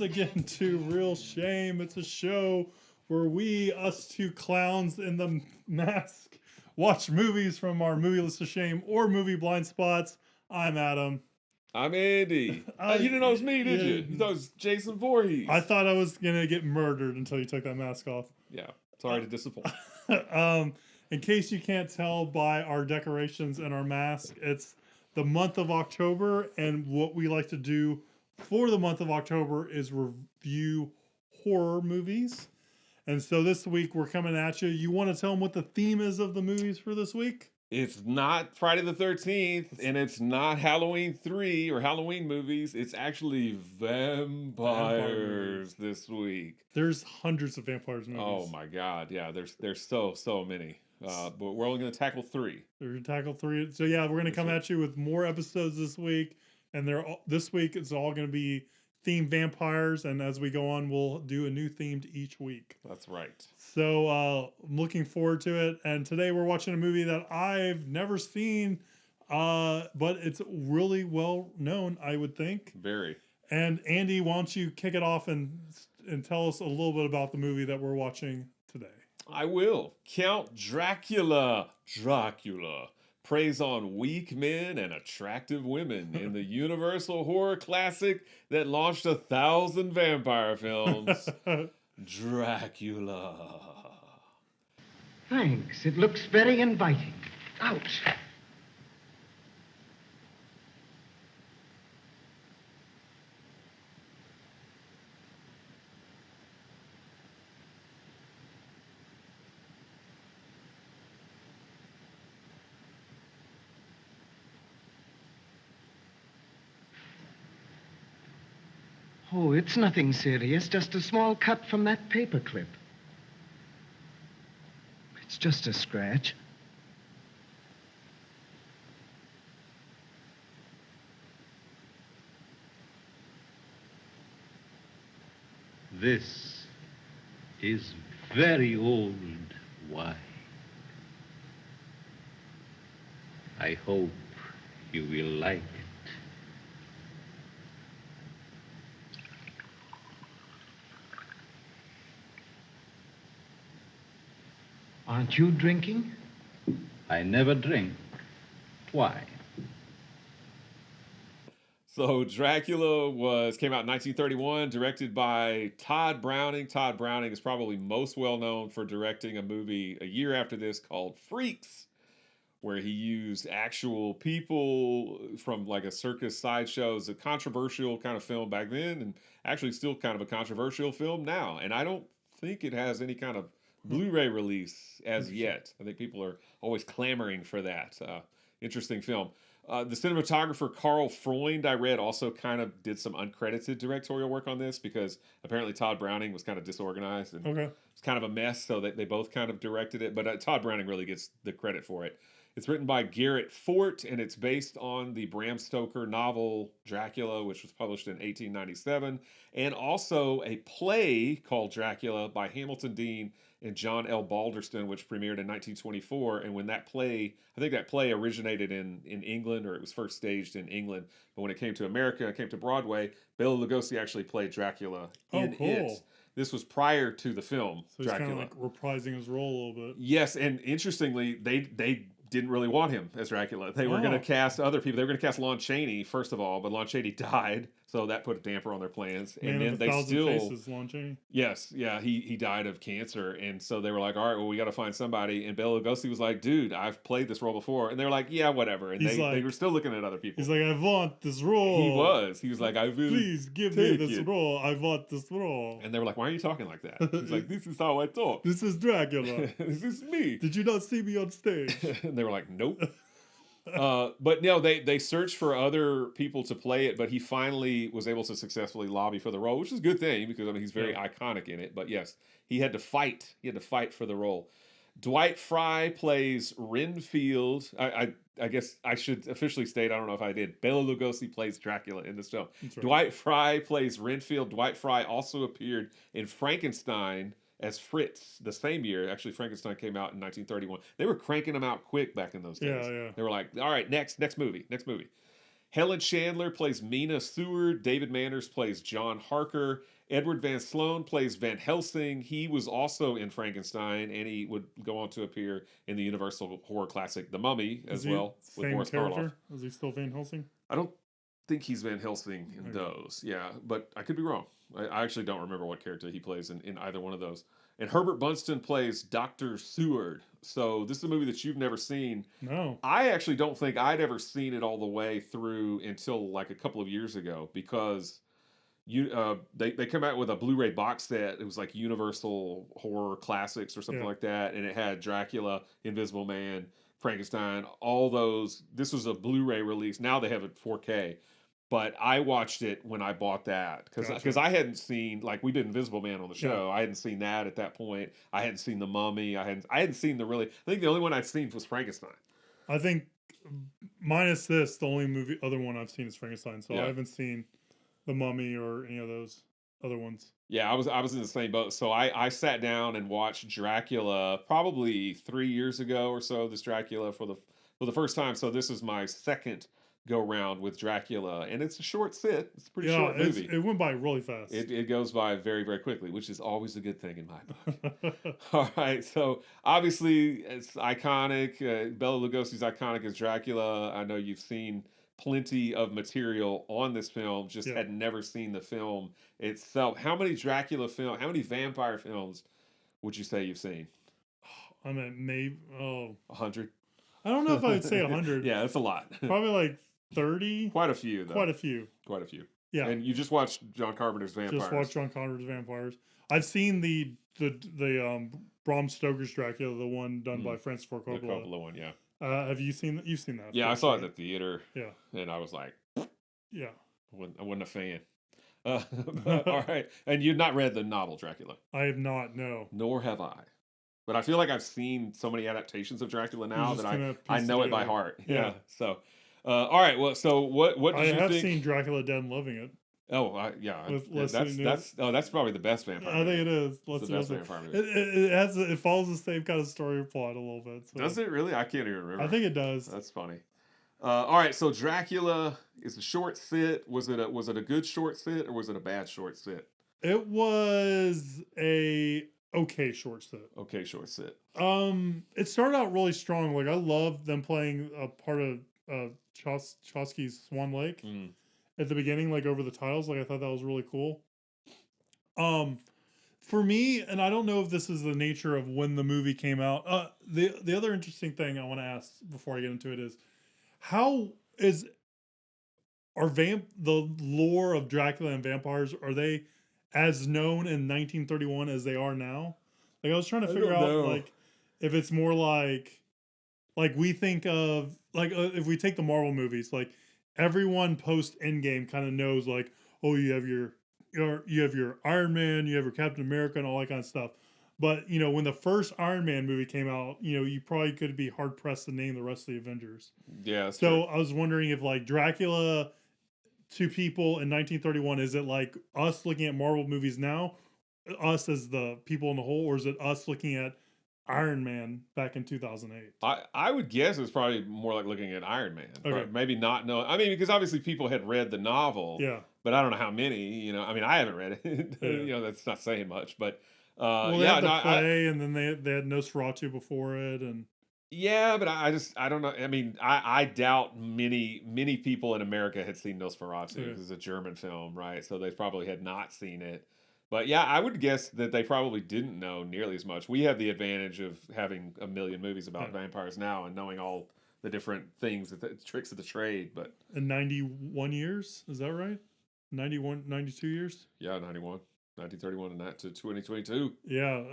again to Real Shame. It's a show where us two clowns in the mask, watch movies from our movie list of shame or movie blind spots. I'm Adam. I'm Andy. You didn't know it was me, did you? You thought it was Jason Voorhees. I thought I was going to get murdered until you took that mask off. Yeah, sorry to disappoint. In case you can't tell by our decorations and our mask, it's the month of October, and what we like to do for the month of October is review horror movies. And so this week we're coming at you. You want to tell them what the theme is of the movies for this week? It's not Friday the 13th, and it's not Halloween 3 or Halloween movies. It's actually vampires this week. There's hundreds of vampires movies. Oh my God, yeah. There's so many. But we're only going to tackle 3. We're going to tackle 3. So yeah, we're going to come at you with more episodes this week, and this week it's all going to be themed vampires, and as we go on, we'll do a new theme each week. That's right. So I'm looking forward to it. And today we're watching a movie that I've never seen, but it's really well known, I would think. Very. And Andy, why don't you kick it off and tell us a little bit about the movie that we're watching today? I will. Count Dracula. Dracula preys on weak men and attractive women in the universal horror classic that launched 1,000 vampire films. Dracula. Thanks. It looks very inviting. Ouch. Oh, it's nothing serious, just a small cut from that paperclip. It's just a scratch. This is very old wine. I hope you will like it. Aren't you drinking? I never drink. Why? So Dracula came out in 1931, directed by Todd Browning. Todd Browning is probably most well known for directing a movie a year after this called Freaks, where he used actual people from like a circus sideshow. It's a controversial kind of film back then, and actually still kind of a controversial film now. And I don't think it has any kind of Blu-ray release as yet. I think people are always clamoring for that. Interesting film. The cinematographer Carl Freund, I read, also kind of did some uncredited directorial work on this because apparently Todd Browning was kind of disorganized and it's kind of a mess, so they both kind of directed it. But Todd Browning really gets the credit for it. It's written by Garrett Fort, and it's based on the Bram Stoker novel Dracula, which was published in 1897, and also a play called Dracula by Hamilton Dean and John L. Balderston, which premiered in 1924. And when that play, I think that play originated in England, or it was first staged in England, but when it came to America, it came to Broadway, Bela Lugosi actually played Dracula in it. This was prior to the film, so he's Dracula. Kind of like reprising his role a little bit. Yes, and interestingly, they didn't really want him as Dracula. They were going to cast other people. They were going to cast Lon Chaney, first of all, but Lon Chaney died, so that put a damper on their plans. Man, and then they still... Faces, Lon Chaney. Yes, yeah, he died of cancer, and so they were like, all right, well, we got to find somebody. And Bela Lugosi was like, dude, I've played this role before. And they were like, yeah, whatever. And they were still looking at other people. He's like, I want this role. He was like, I will Please give me this role. I want this role. And they were like, why are you talking like that? He's like, this is how I talk. This is Dracula. This is me. Did you not see me on stage? And they were like, nope. But no, they searched for other people to play it, but he finally was able to successfully lobby for the role, which is a good thing because I mean he's very iconic in it. But yes, he had to fight. He had to fight for the role. Dwight Fry plays Renfield. I guess I should officially state, I don't know if I did, Bela Lugosi plays Dracula in this film. Right. Dwight Fry plays Renfield. Dwight Fry also appeared in Frankenstein as Fritz the same year. Actually, Frankenstein came out in 1931. They were cranking them out quick back in those days. Yeah. They were like, all right, next movie. Helen Chandler plays Mina Seward. David Manners plays John Harker. Edward Van Sloan plays Van Helsing. He was also in Frankenstein, and he would go on to appear in the Universal horror classic The Mummy Is as he well with same Boris character? Karloff. Is he still Van Helsing? I don't think he's Van Helsing in Okay. those. Yeah, but I could be wrong. I actually don't remember what character he plays in either one of those. And Herbert Bunston plays Dr. Seward. So this is a movie that you've never seen. No. I actually don't think I'd ever seen it all the way through until like a couple of years ago because they come out with a Blu-ray box set. It was like Universal Horror Classics or something Yeah. like that, and it had Dracula, Invisible Man, Frankenstein, all those. This was a Blu-ray release. Now they have it 4K. But I watched it when I bought that because Gotcha. I hadn't seen, like, we did Invisible Man on the show. I hadn't seen that at that point. I hadn't seen The Mummy. I hadn't seen I think the only one I'd seen was Frankenstein. I think minus this, the only other one I've seen is Frankenstein. So Yeah. I haven't seen The Mummy or any of those other ones. Yeah, I was in the same boat. So I sat down and watched Dracula probably 3 years ago or so. This Dracula for the first time. So this is my second go round with Dracula, and it's a short sit. It's a pretty short movie. It went by really fast. It goes by very, very quickly, which is always a good thing in my book. All right, so obviously it's iconic. Bela Lugosi's iconic as Dracula. I know you've seen plenty of material on this film, just had never seen the film itself. How many vampire films would you say you've seen? I mean, maybe 100? I don't know if I would say 100. Yeah, that's a lot. Probably like 30. Quite a few, though. Quite a few. Yeah. And you just watched John Carpenter's Vampires. Just watched John Carpenter's Vampires. I've seen the Bram Stoker's Dracula, the one done by Francis Ford Coppola. The Coppola one, yeah. Have you seen that? You've seen that? Yeah, I saw it at the theater. Yeah. And I was like, yeah. I wasn't a fan. All right. And you've not read the novel Dracula? I have not, no. Nor have I. But I feel like I've seen so many adaptations of Dracula now that I know it by heart. Yeah. So, all right. Well, so what did you think? I have seen Dracula Dead and loving it. Oh, yeah. With That's probably the best vampire movie. I think it is. It's the best vampire movie. It follows the same kind of story plot a little bit. So. Does it really? I can't even remember. I think it does. That's funny. All right, so Dracula is a short sit. Was it a good short sit or was it a bad short sit? It was a okay short sit. Okay, short sit. It started out really strong. Like, I love them playing a part of Chosky's Swan Lake at the beginning, like over the titles. Like, I thought that was really cool. For me, and I don't know if this is the nature of when the movie came out. The other interesting thing I want to ask before I get into it is, how is the lore of Dracula and vampires, are they as known in 1931 as they are now? Like, I was trying to figure out like if it's more like we think of like if we take the Marvel movies, like everyone post Endgame kind of knows like, oh, you have your Iron Man, you have your Captain America, and all that kind of stuff. But, you know, when the first Iron Man movie came out, you know, you probably could be hard pressed to name the rest of the Avengers. Yeah. So true. I was wondering if, like, Dracula to people in 1931, is it like us looking at Marvel movies now, us as the people in the whole, or is it us looking at Iron Man back in 2008? I would guess it's probably more like looking at Iron Man. Okay. But maybe not know. I mean, because obviously people had read the novel. Yeah. But I don't know how many. You know, I mean, I haven't read it. Yeah. You know, that's not saying much. But Well, they had the play, and then they had Nosferatu before it, and yeah, but I don't know. I mean, I doubt many people in America had seen Nosferatu because it's a German film, right? So they probably had not seen it. But yeah, I would guess that they probably didn't know nearly as much. We have the advantage of having a million movies about vampires now and knowing all the different things, the tricks of the trade. But in 91 years, is that right? 92 years? Yeah, 91. 1931 to 2022. Yeah,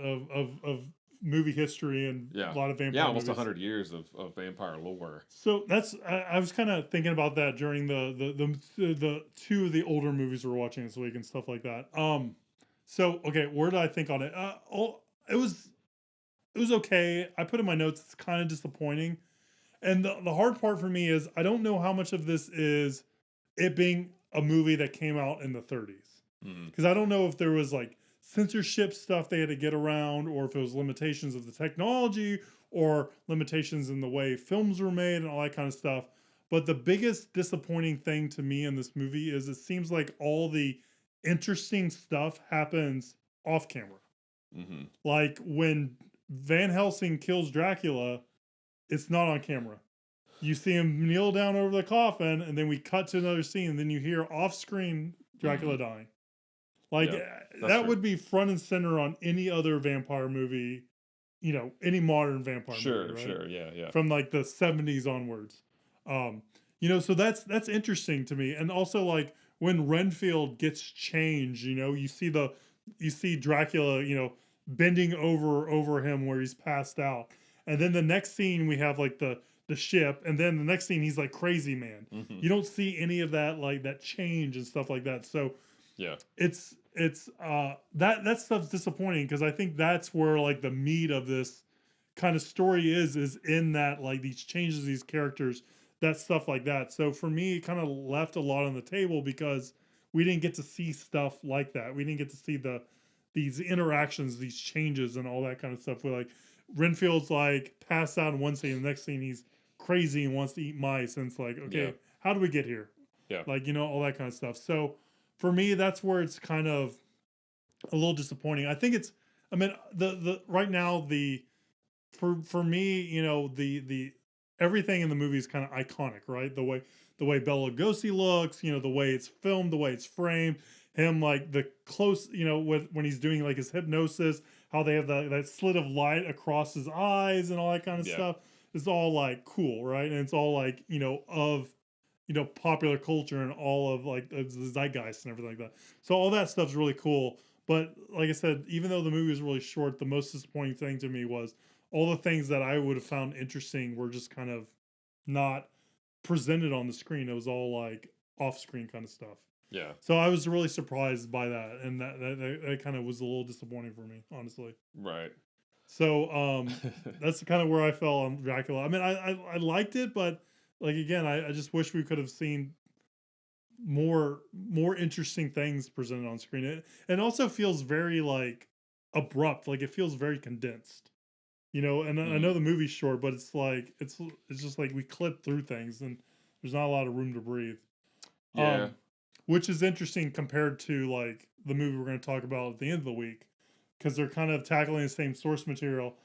of movie history and a lot of vampire almost movies. 100 years of vampire lore. So that's I was kind of thinking about that during the two of the older movies we're watching this week and stuff like that. So okay, where did I think on it? It was okay. I put in my notes, it's kind of disappointing. And the hard part for me is I don't know how much of this is it being a movie that came out in the 30s. Because I don't know if there was like censorship stuff they had to get around, or if it was limitations of the technology, or limitations in the way films were made and all that kind of stuff. But the biggest disappointing thing to me in this movie is it seems like all the interesting stuff happens off camera. Mm-hmm. Like when Van Helsing kills Dracula, it's not on camera. You see him kneel down over the coffin, and then we cut to another scene, and then you hear off screen Dracula dying. Like that true. would be front and center on any other vampire movie, any modern vampire movie, right? Sure, yeah. From like the 70s onwards. So that's interesting to me. And also like when Renfield gets changed, you see Dracula, bending over him where he's passed out. And then the next scene we have like the ship, and then the next scene he's like crazy man. Mm-hmm. You don't see any of that, like that change and stuff like that. So yeah, it's that stuff's disappointing, because I think that's where like the meat of this kind of story is in that, like, these changes, these characters, that stuff like that. So for me, it kind of left a lot on the table because we didn't get to see stuff like that. We didn't get to see these interactions, these changes, and all that kind of stuff. Where like Renfield's like passed out in one scene, and the next scene he's crazy and wants to eat mice, and it's like, okay, how do we get here? Yeah, like, all that kind of stuff. So for me, that's where it's kind of a little disappointing. I think the right now for me, the everything in the movie is kind of iconic, right? The way Bela Lugosi looks, the way it's filmed, the way it's framed, him like the close, when he's doing like his hypnosis, how they have that slit of light across his eyes and all that kind of stuff. It's all like cool, right? And it's all like, of popular culture and all of like the zeitgeist and everything like that. So all that stuff's really cool. But like I said, even though the movie is really short, the most disappointing thing to me was all the things that I would have found interesting were just kind of not presented on the screen. It was all like off screen kind of stuff. Yeah. So I was really surprised by that. And that kind of was a little disappointing for me, honestly. Right. So that's kind of where I fell on Dracula. I mean, I liked it, but like, again, I just wish we could have seen more interesting things presented on screen. It also feels very like abrupt, like it feels very condensed, and I know the movie's short, but it's like it's just like we clip through things and there's not a lot of room to breathe. Which is interesting compared to like the movie we're going to talk about at the end of the week, because they're kind of tackling the same source material,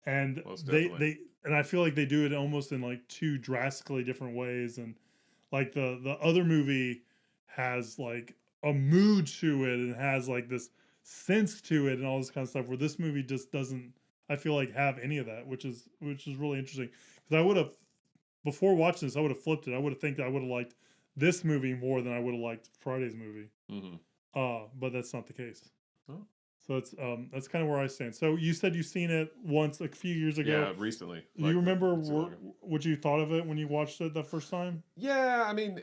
and they and I feel like they do it almost in like two drastically different ways. And like the other movie has like a mood to it and has like this sense to it and all this kind of stuff, where this movie just doesn't, I feel like, have any of that, which is really interesting. Because I would have, before watching this, I would have flipped it. I would have think that I would have liked this movie more than I would have liked Friday's movie. Mm-hmm. But that's not the case. Oh. So that's kind of where I stand. So you said you've seen it once a few years ago. Yeah, recently. Do you remember what you thought of it when you watched it the first time? Yeah, I mean,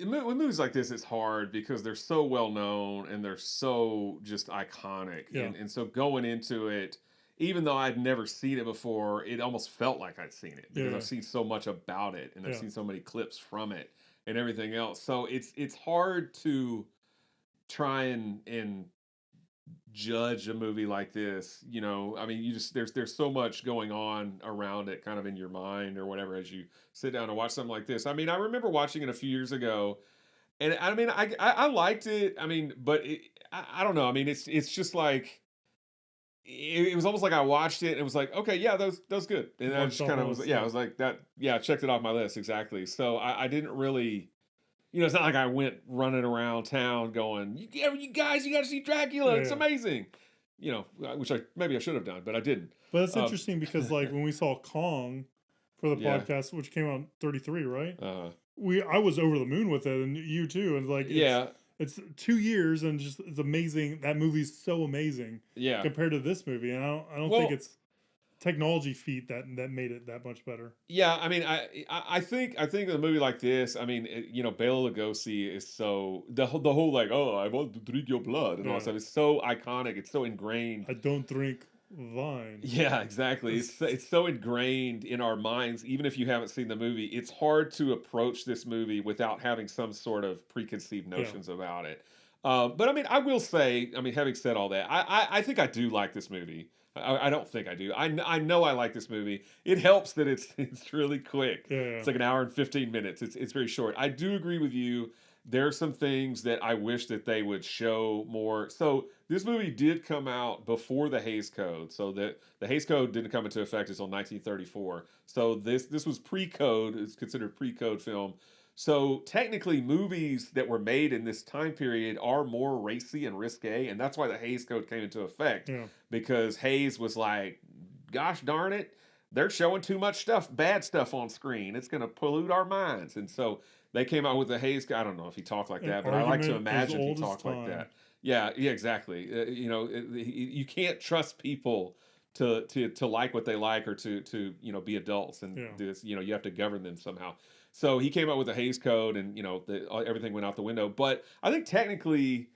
with movies like this, it's hard because they're so well known and they're so just iconic. Yeah. And so going into it, even though I'd never seen it before, it almost felt like I'd seen it because I've seen so much about it and I've seen so many clips from it and everything else. So it's hard to try and judge a movie like this. I mean, you just there's so much going on around it kind of in your mind or whatever as you sit down and watch something like this. I mean, I remember watching it a few years ago, and I mean, I liked it. I mean, but I don't know. I mean, it's just like it was almost like I watched it and it was like, okay, yeah, that was good. And I just kind of was, I was like that. Yeah, I checked it off my list. Exactly. So I didn't really, it's not like I went running around town going, you guys, you got to see Dracula. It's amazing. Which maybe I should have done, but I didn't. But it's interesting because like when we saw Kong for the podcast, which came out in 33, right? I was over the moon with it, and you too. And like, it's 2 years, and just it's amazing. That movie's so amazing, compared to this movie. And I don't think it's technology feat that made it that much better. Yeah, I mean, I think in a movie like this, I mean, Bela Lugosi is so the whole like, oh, I want to drink your blood and all that stuff. It's so iconic. It's so ingrained. I don't drink wine. Yeah, exactly. It's so ingrained in our minds, even if you haven't seen the movie. It's hard to approach this movie without having some sort of preconceived notions about it. But I mean, I will say, I mean, having said all that, I think I do like this movie. I don't think I do. I know I like this movie. It helps that it's really quick. Yeah. It's like an hour and 15 minutes. It's very short. I do agree with you there are some things that I wish that they would show more. So this movie did come out before the Hays Code, so that the Hays Code didn't come into effect until 1934. So this was pre-code. It's considered pre-code film. So technically, movies that were made in this time period are more racy and risque, and that's why the Hays Code came into effect. Yeah. Because Hays was like, "Gosh darn it, they're showing too much stuff, bad stuff on screen. It's going to pollute our minds." And so they came out with the Hays Code. I don't know if he talked like An that, but I like to argument imagine as he old as talked like time. that. Yeah, exactly. You can't trust people to like what they like or to be adults and Yeah. do this. You have to govern them somehow. So he came out with the Hays Code, and everything went out the window. But I think technically,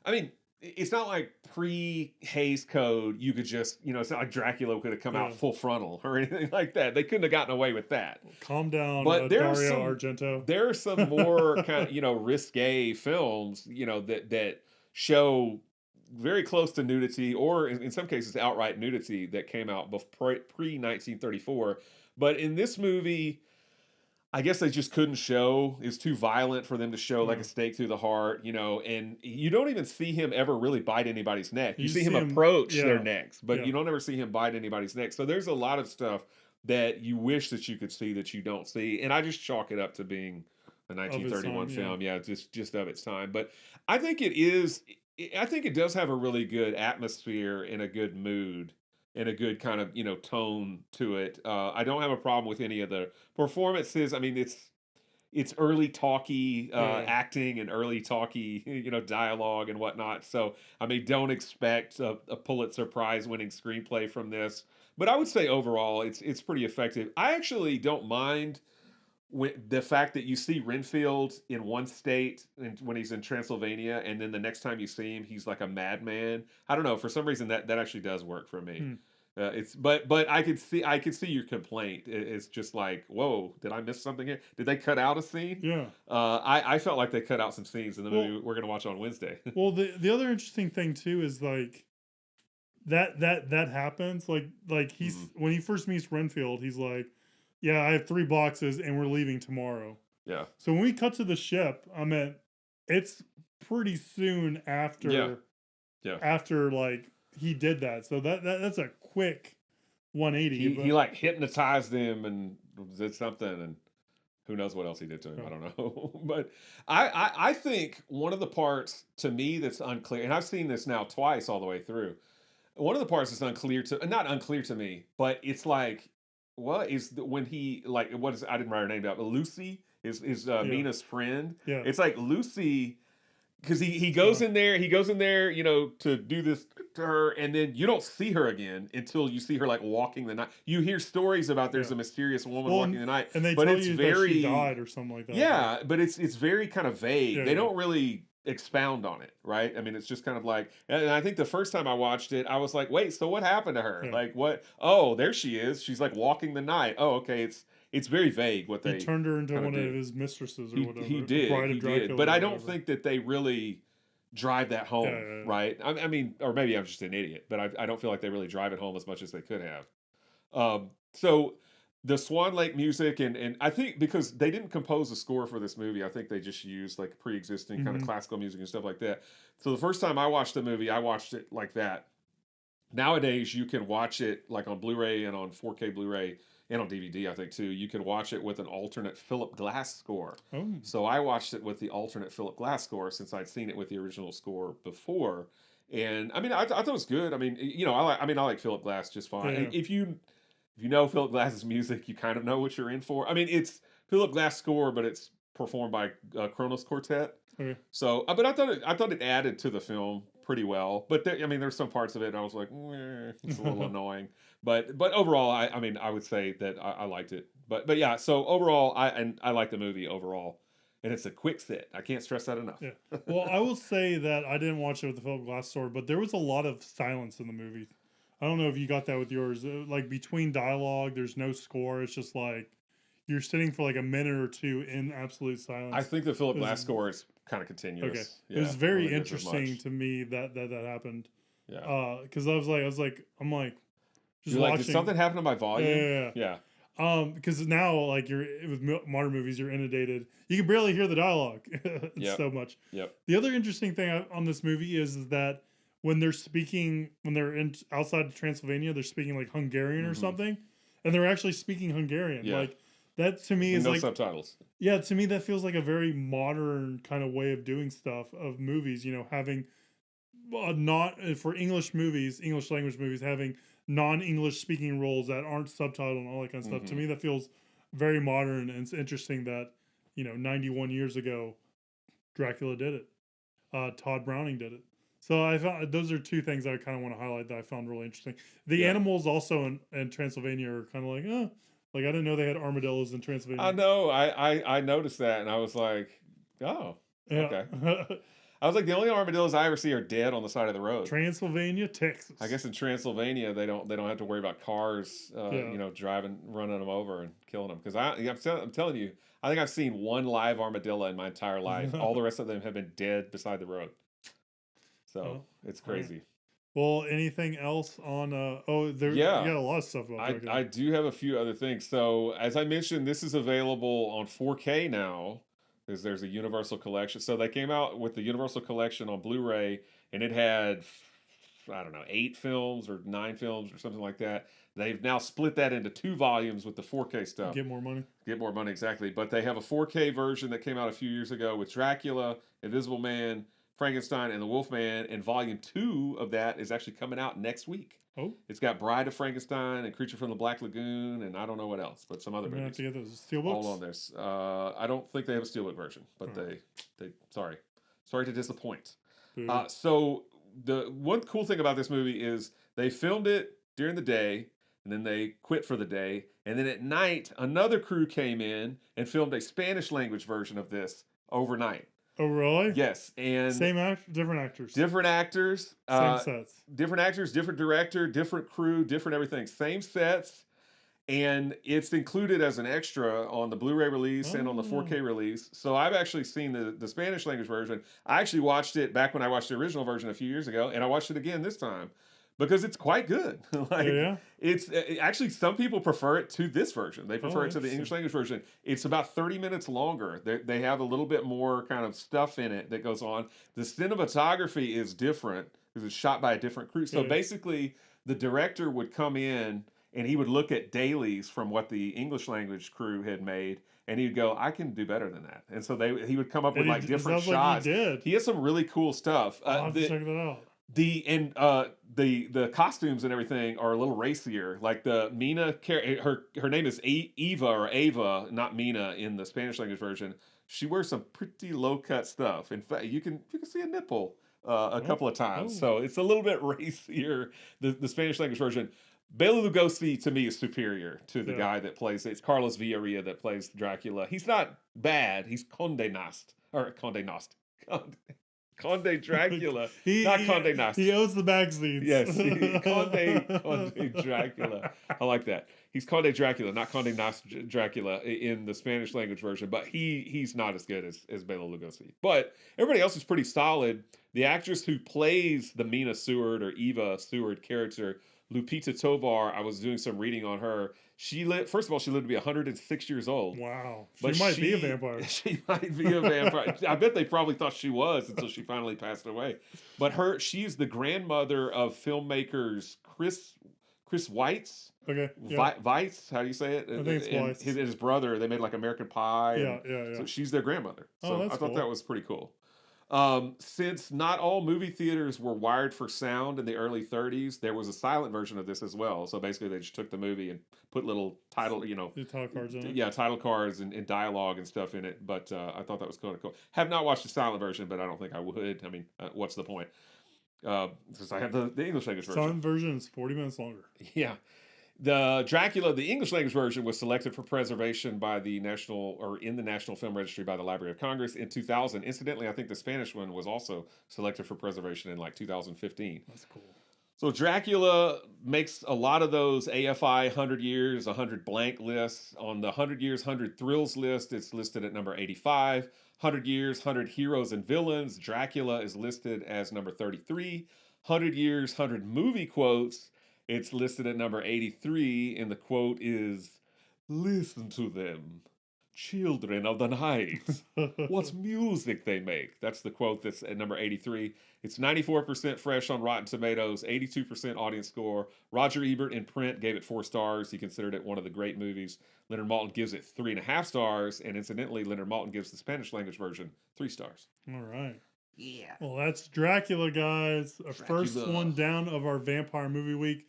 I mean, it's not like pre-Hays Code. You could just, it's not like Dracula could have come out Yeah. full frontal or anything like that. They couldn't have gotten away with that. Calm down, But there are Dario some- Argento. There are some more kind of, risque films, that show very close to nudity, or in some cases outright nudity, that came out pre-1934. But in this movie, I guess they just couldn't show. It's too violent for them to show, like a stake through the heart, and you don't even see him ever really bite anybody's neck. You see him approach their necks, but you don't ever see him bite anybody's neck. So there's a lot of stuff that you wish that you could see that you don't see. And I just chalk it up to being a 1931 time, film. Yeah, just of its time. But I think it does have a really good atmosphere and a good mood and a good kind of tone to it. I don't have a problem with any of the performances. I mean, it's early talky acting and early talky dialogue and whatnot. So I mean, don't expect a Pulitzer Prize winning screenplay from this. But I would say overall, it's pretty effective. I actually don't mind the fact that you see Renfield in one state when he's in Transylvania, and then the next time you see him, he's like a madman. I don't know. For some reason, that actually does work for me. But I could see your complaint. It's just like, whoa, did I miss something here? Did they cut out a scene? Yeah. I felt like they cut out some scenes in the movie we're gonna watch on Wednesday. Well, the other interesting thing too is like that happens. Like he's when he first meets Renfield, he's like, "Yeah, I have 3 boxes and we're leaving tomorrow." Yeah. So when we cut to the ship, I mean, it's pretty soon after. Yeah. After like he did that, so that's a quick 180. He like hypnotized him and did something, and who knows what else he did to him. I don't know. But I think one of the parts to me that's unclear, and I've seen this now twice all the way through. One of the parts that's not unclear to me, but it's like, what is when he like what is I didn't write her name down, but Lucy is Mina's friend. Yeah. It's like Lucy. Because he goes in there, to do this to her, and then you don't see her again until you see her like walking the night. You hear stories about there's a mysterious woman walking the night, and they but tell it's you very that she died or something like that. Yeah, but it's very kind of vague. Yeah, they don't really expound on it, right? I mean, it's just kind of like, and I think the first time I watched it, I was like, wait, so what happened to her? Yeah. Like what? Oh, there she is. She's like walking the night. Oh, okay. It's very vague what they He turned her into kinda one did. of his mistresses or He, whatever. he the did, Bride of he Dracula did. But or I don't whatever. think that they really drive that home, Yeah. right? I mean, or maybe I'm just an idiot, but I don't feel like they really drive it home as much as they could have. So the Swan Lake music, and I think because they didn't compose a score for this movie, I think they just used like pre-existing kind of classical music and stuff like that. So the first time I watched the movie, I watched it like that. Nowadays, you can watch it like on Blu-ray and on 4K Blu-ray and on DVD, I think too. You can watch it with an alternate Philip Glass score. Oh. So I watched it with the alternate Philip Glass score since I'd seen it with the original score before. And I mean, I thought it was good. I mean, I like Philip Glass just fine. Yeah. And if you know Philip Glass's music, you kind of know what you're in for. I mean, it's Philip Glass score, but it's performed by Kronos Quartet. Okay. So, but I thought it added to the film pretty well. But there's some parts of it and I was like, it's a little annoying. But overall, I would say that I liked it. But yeah, so overall, I like the movie overall, and it's a quick sit. I can't stress that enough. Yeah. Well, I will say that I didn't watch it with the Philip Glass score, but there was a lot of silence in the movie. I don't know if you got that with yours. Like between dialogue, there's no score. It's just like you're sitting for like a minute or two in absolute silence. I think the Philip Glass score is kind of continuous. Okay. Yeah, it was I very don't think there's as interesting much. to me that happened. Yeah. Because I'm like, just You're like, watching. did something happen to my volume? Yeah. Because now, like, you're with modern movies, you're inundated. You can barely hear the dialogue. It's Yep. so much. Yep. The other interesting thing on this movie is that when they're speaking, when they're outside of Transylvania, they're speaking like Hungarian or something, and they're actually speaking Hungarian. Yeah. Like that to me is no like subtitles. yeah, to me that feels like a very modern kind of way of doing stuff of movies. You know, having not for English movies, English language movies, having non-English speaking roles that aren't subtitled and all that kind of stuff. To me, that feels very modern, and it's interesting that 91 years ago, Dracula did it. Todd Browning did it. So I found those are two things I kind of want to highlight that I found really interesting. The animals also in Transylvania are kind of like, like I didn't know they had armadillos in Transylvania. I know. I noticed that, and I was like, oh, okay. I was like, the only armadillos I ever see are dead on the side of the road. Transylvania, Texas. I guess in Transylvania they don't have to worry about cars, driving, running them over and killing them. Because I'm telling you, I think I've seen one live armadillo in my entire life. All the rest of them have been dead beside the road. So it's crazy. Right. Well, anything else on? You got a lot of stuff about Dracula. I do have a few other things. So as I mentioned, this is available on 4K now. There's a Universal Collection. So they came out with the Universal Collection on Blu-ray, and it had, I don't know, 8 films or 9 films or something like that. They've now split that into 2 volumes with the 4K stuff. Get more money. Get more money, exactly. But they have a 4K version that came out a few years ago with Dracula, Invisible Man, Frankenstein, and the Wolfman, and volume 2 of that is actually coming out next week. Oh. It's got Bride of Frankenstein and Creature from the Black Lagoon, and I don't know what else, but some other movies. Have to get those steelbooks. All on this. I don't think they have a steelbook version, but they sorry to disappoint. So the one cool thing about this movie is they filmed it during the day, and then they quit for the day, and then at night another crew came in and filmed a Spanish language version of this overnight. Oh, really? Yes, and same different actors. Different actors. Same sets. Different actors, different director, different crew, different everything. Same sets, and it's included as an extra on the Blu-ray release and on the 4K release. So I've actually seen the Spanish language version. I actually watched it back when I watched the original version a few years ago, and I watched it again this time. Because it's quite good. It's actually, some people prefer it to this version. They prefer it to the English language version. It's about 30 minutes longer. They have a little bit more kind of stuff in it that goes on. The cinematography is different because it's shot by a different crew. So basically, the director would come in and he would look at dailies from what the English language crew had made, and he'd go, "I can do better than that." And so he would come up with like different shots. Like he has some really cool stuff. I'll have to check that out. The costumes and everything are a little racier. Like the Mina, her name is Eva or Ava, not Mina in the Spanish language version. She wears some pretty low cut stuff. In fact, you can see a nipple a couple of times. So it's a little bit racier. The Spanish language version. Bela Lugosi to me is superior to the guy that plays it. It's Carlos Villarreal that plays Dracula. He's not bad. He's Conde Nast. Conde Dracula, not Conde Nast. He owes the back seats. Yes, Conde Dracula. I like that. He's Conde Dracula, not Conde Nast Dracula in the Spanish language version, but he's not as good as Bela Lugosi. But everybody else is pretty solid. The actress who plays the Mina Seward or Eva Seward character, Lupita Tovar, I was doing some reading on her. First of all, she lived to be 106 years old. Wow. She might be a vampire. She might be a vampire. I bet they probably thought she was until she finally passed away. But she's the grandmother of filmmakers Chris Weitz. Okay. Yeah. Weitz, how do you say it? I think it's Weitz. His brother, they made like American Pie. Yeah. So she's their grandmother. So that's I thought cool. that was pretty cool. Since not all movie theaters were wired for sound in the early 30s, there was a silent version of this as well. So basically, they just took the movie and put little title, The title cards in it. Yeah, title cards and dialogue and stuff in it. But I thought that was kind of cool. Have not watched the silent version, but I don't think I would. I mean, what's the point? Since I have the English language version. Silent version is 40 minutes longer. Yeah. The Dracula, the English language version, was selected for preservation by in the National Film Registry by the Library of Congress in 2000. Incidentally, I think the Spanish one was also selected for preservation in like 2015. That's cool. So Dracula makes a lot of those AFI 100 years, 100 blank lists. On the 100 years, 100 thrills list, it's listed at number 85. 100 years, 100 heroes and villains, Dracula is listed as number 33. 100 years, 100 movie quotes, it's listed at number 83, and the quote is, Listen to them. Children of the night. What music they make. That's the quote that's at number 83. It's 94% fresh on Rotten Tomatoes, 82% audience score. Roger Ebert in print gave it 4 stars. He considered it one of the great movies. Leonard Maltin gives it 3.5 stars. And incidentally, Leonard Maltin gives the Spanish language version 3 stars. All right. Yeah. Well, that's Dracula, guys. Our first Dracula. one down of our vampire movie week.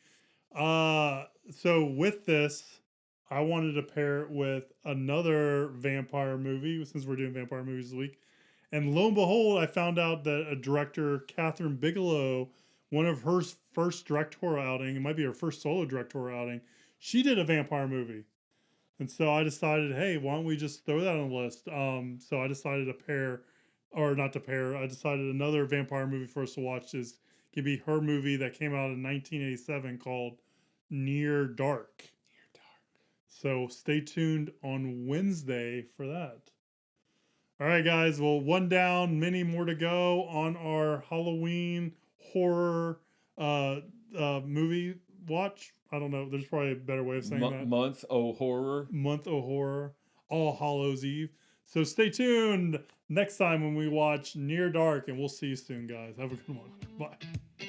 So with this, I wanted to pair it with another vampire movie since we're doing vampire movies this week. And lo and behold, I found out that a director, Catherine Bigelow, one of her first directorial outing, it might be her first solo directorial outing, she did a vampire movie. And so I decided, hey, why don't we just throw that on the list? So I decided to pair, or not to pair, I decided another vampire movie for us to watch is could be her movie that came out in 1987 called Near Dark. So stay tuned on Wednesday for that. All right, guys. Well, one down, many more to go on our Halloween horror movie watch. I don't know. There's probably a better way of saying that. Month o' horror. Month of horror. All Hallows Eve. So stay tuned next time when we watch Near Dark, and we'll see you soon, guys. Have a good one. Bye.